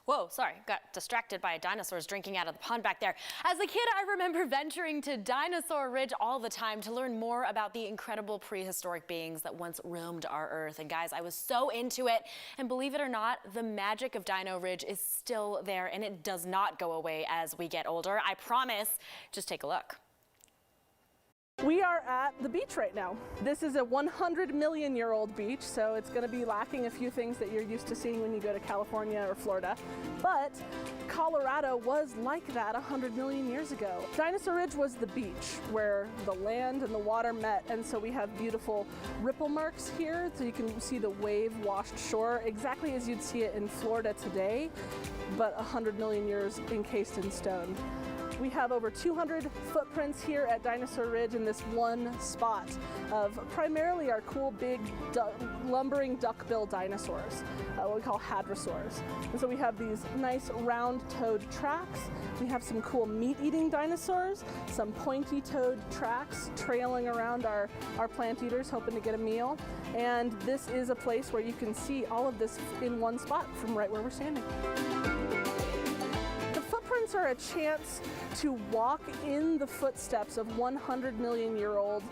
Whoa, sorry, got distracted by dinosaurs drinking out of the pond back there. As a kid, I remember venturing to Dinosaur Ridge all the time to learn more about the incredible prehistoric beings that once roamed our Earth. And guys, I was so into it. And believe it or not, the magic of Dino Ridge is still there, and it does not go away as we get older. I promise. Just take a look. We are at the beach right now. This is a 100-million-year-old beach, so it's going to be lacking a few things that you're used to seeing when you go to California or Florida. But Colorado was like that 100 million years ago. Dinosaur Ridge was the beach where the land and the water met, and so we have beautiful ripple marks here, so you can see the wave-washed shore exactly as you'd see it in Florida today, but 100 million years encased in stone. We have over 200 footprints here at Dinosaur Ridge in this one spot of primarily our cool big lumbering duck-bill dinosaurs, what we call hadrosaurs. And so we have these nice round-toed tracks. We have some cool meat-eating dinosaurs, some pointy-toed tracks trailing around our plant eaters hoping to get a meal. And this is a place where you can see all of this in one spot from right where we're standing. Footprints are a chance to walk in the footsteps of 100-million-year-old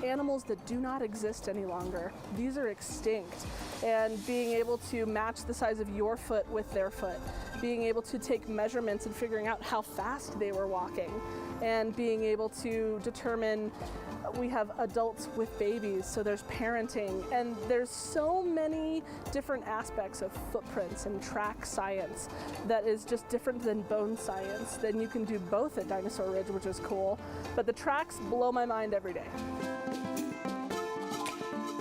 animals that do not exist any longer. These are extinct, and being able to match the size of your foot with their foot, being able to take measurements and figuring out how fast they were walking, and being able to determine. We have adults with babies, so there's parenting, and there's so many different aspects of footprints and track science that is just different than bone science. Then you can do both at Dinosaur Ridge, which is cool, but the tracks blow my mind every day.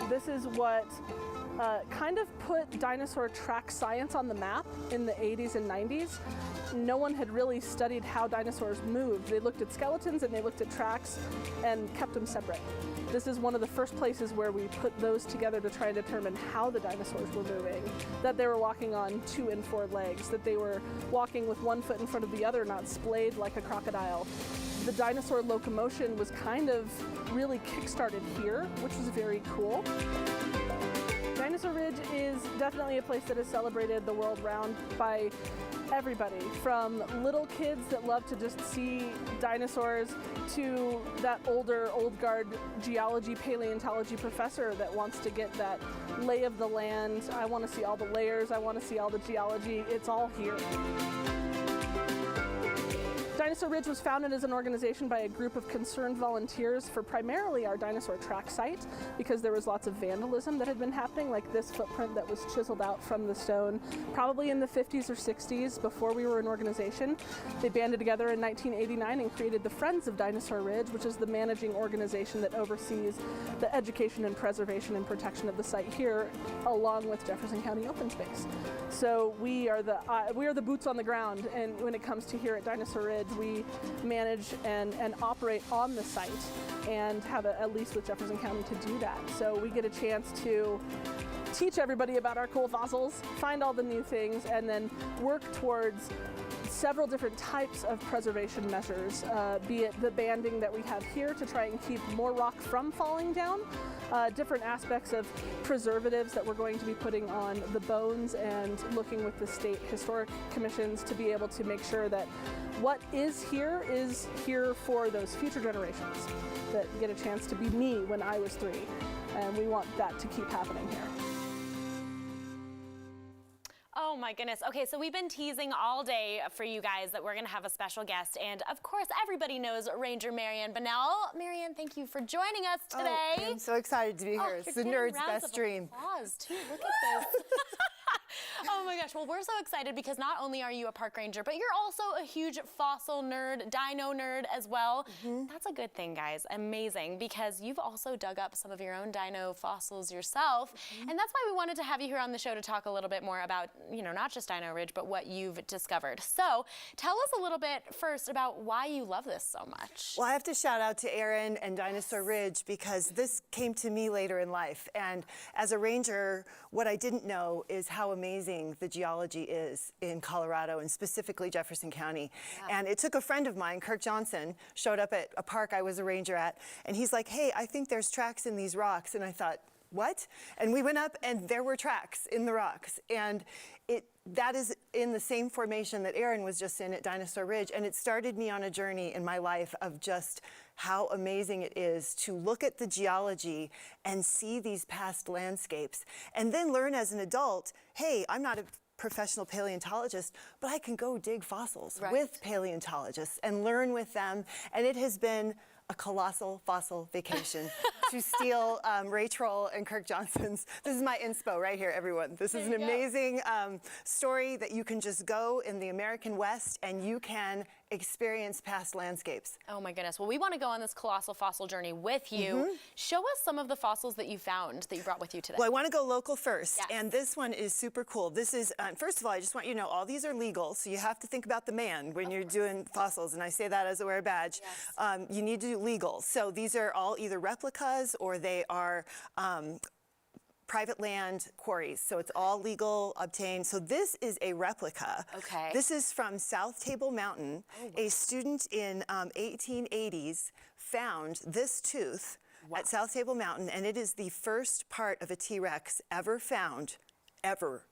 This is what kind of put dinosaur track science on the map in the 80s and 90s. No one had really studied how dinosaurs moved. They looked at skeletons and they looked at tracks and kept them separate. This is one of the first places where we put those together to try and determine how the dinosaurs were moving, that they were walking on 2 and 4 legs, that they were walking with one foot in front of the other, not splayed like a crocodile. The dinosaur locomotion was kind of really kick-started here, which was very cool. Dinosaur Ridge is definitely a place that is celebrated the world round by everybody, from little kids that love to just see dinosaurs to that older, old guard geology, paleontology professor that wants to get that lay of the land. I want to see all the layers, I want to see all the geology. It's all here. Dinosaur Ridge was founded as an organization by a group of concerned volunteers for primarily our dinosaur track site, because there was lots of vandalism that had been happening, like this footprint that was chiseled out from the stone probably in the 50s or 60s before we were an organization. They banded together in 1989 and created the Friends of Dinosaur Ridge, which is the managing organization that oversees the education and preservation and protection of the site here, along with Jefferson County Open Space. So we are the boots on the ground, and when it comes to here at Dinosaur Ridge, we manage and operate on the site and have a lease with Jefferson County to do that. So we get a chance to teach everybody about our cool fossils, find all the new things, and then work towards several different types of preservation measures, be it the banding that we have here to try and keep more rock from falling down, different aspects of preservatives that we're going to be putting on the bones, and looking with the state historic commissions to be able to make sure that what is here for those future generations that get a chance to be me when I was 3. And we want that to keep happening here. Oh my goodness. Okay, so we've been teasing all day for you guys that we're going to have a special guest. And of course, everybody knows Ranger Marianne Bunnell. Marianne, thank you for joining us today. Oh, I'm so excited to be here. It's the nerd's best dream. Applause too. Look at this. Oh my gosh, well, we're so excited because not only are you a park ranger, but you're also a huge fossil nerd, dino nerd as well. That's a good thing, guys. Amazing, because you've also dug up some of your own dino fossils yourself. And that's why we wanted to have you here on the show to talk a little bit more about, you know, not just Dino Ridge, but what you've discovered. So tell us a little bit first about why you love this so much. Well, I have to shout out to Aaron and Dinosaur Ridge, because this came to me later in life. And as a ranger, what I didn't know is how amazing the geology is in Colorado, and specifically Jefferson County. Yeah. And it took a friend of mine, Kirk Johnson, showed up at a park I was a ranger at, and he's like, hey, I think there's tracks in these rocks. And I thought, what? And we went up and there were tracks in the rocks. And that is in the same formation that Aaron was just in at Dinosaur Ridge. And it started me on a journey in my life of just how amazing it is to look at the geology and see these past landscapes and then learn as an adult, hey, I'm not a professional paleontologist, but I can go dig fossils with paleontologists and learn with them. And it has been a colossal fossil vacation to steal Ray Troll and Kirk Johnson's. This is my inspo right here, everyone. This is an amazing story that you can just go in the American West and you can experience past landscapes. Oh my goodness. Well, we want to go on this colossal fossil journey with you. Show us some of the fossils that you found that you brought with you today. Well, I want to go local first, and this one is super cool. This is, first of all, I just want you to know all these are legal, so you have to think about the man when you're doing fossils, and I say that as I wear a badge. You need to do legal. So these are all either replicas or they are private land quarries, so it's all legal, obtained. So this is a replica. Okay. This is from South Table Mountain. A student in 1880s found this tooth at South Table Mountain, and it is the first part of a T-Rex ever found, ever.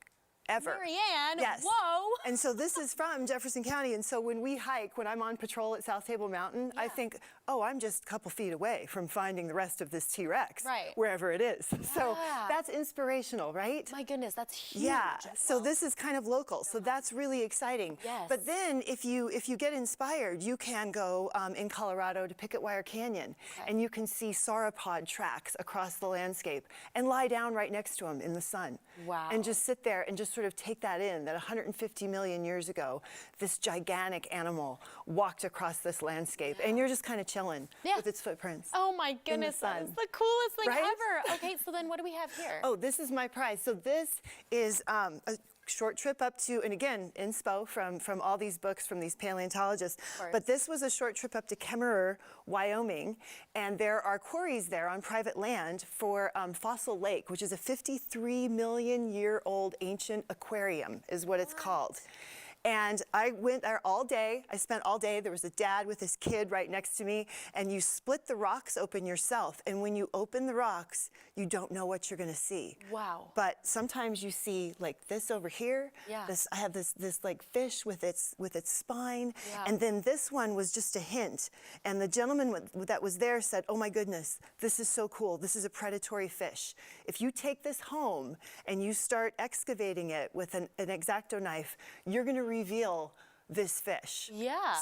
Marianne, yes. Whoa. And so this is from Jefferson County, and so when we hike, when I'm on patrol at South Table Mountain, I think, oh, I'm just a couple feet away from finding the rest of this T-Rex, wherever it is. So that's inspirational, right? My goodness, that's huge. Yeah, so this is kind of local, so that's really exciting. Yes. But then if you get inspired, you can go in Colorado to Picket Wire Canyon, and you can see sauropod tracks across the landscape and lie down right next to them in the sun. Wow. And just sit there and just sort of take that in, that 150 million years ago, this gigantic animal walked across this landscape, and you're just kind of chilling with its footprints. Oh my goodness, that is the coolest thing ever. Okay, so then what do we have here? Oh, this is my prize. So this is a short trip up to, and again, inspo from all these books from these paleontologists, but this was a short trip up to Kemmerer, Wyoming, and there are quarries there on private land for Fossil Lake, which is a 53 million year old ancient aquarium is what it's called. And I went there all day. I spent all day. There was a dad with his kid right next to me, and you split the rocks open yourself. And when you open the rocks, you don't know what you're going to see. Wow. But sometimes you see like this over here. This, I have this like fish with its spine. And then this one was just a hint. And the gentleman that was there said, "Oh my goodness, this is so cool. This is a predatory fish. If you take this home and you start excavating it with an X-Acto knife, you're going to reveal this fish."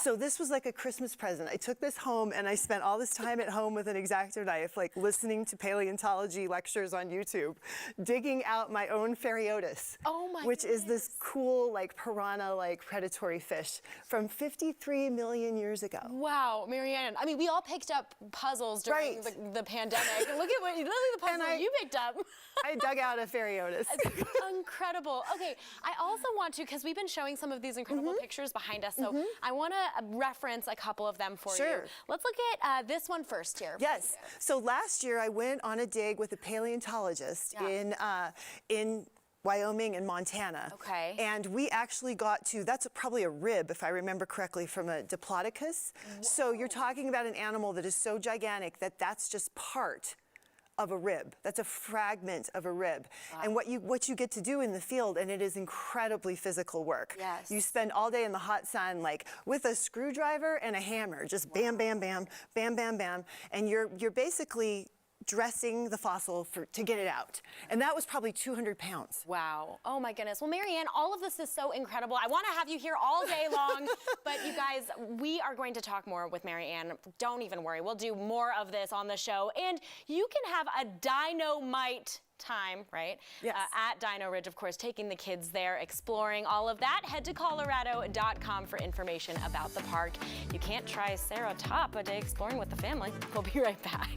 So this was like a Christmas present. I took this home and I spent all this time at home with an X-Acto knife, like listening to paleontology lectures on YouTube, digging out my own Ferriotis, which is this cool like piranha like predatory fish from 53 million years ago. Wow, Marianne. I mean, we all picked up puzzles during the pandemic. And look at the puzzle you picked up. I dug out a Ferriotis. Incredible. Okay, I also want to, because we've been showing some of these incredible pictures behind us, so I want to reference a couple of them for you. Let's look at this one first here. Yes. So last year I went on a dig with a paleontologist in Wyoming and Montana. And we actually got to, that's probably a rib, if I remember correctly, from a Diplodocus. So you're talking about an animal that is so gigantic that that's just part of a rib. That's a fragment of a rib. And what you get to do in the field, and it is incredibly physical work. You spend all day in the hot sun, like with a screwdriver and a hammer, just bam, bam, bam, bam, bam, bam, and you're basically dressing the fossil to get it out. And that was probably 200 pounds. Wow. Oh my goodness. Well, Marianne, all of this is so incredible. I want to have you here all day long, but you guys, we are going to talk more with Marianne. Don't even worry. We'll do more of this on the show. And you can have a dynamite time, right? At Dino Ridge, of course, taking the kids there, exploring all of that. Head to Colorado.com for information about the park. You can't try Sarah Top a day exploring with the family. We'll be right back.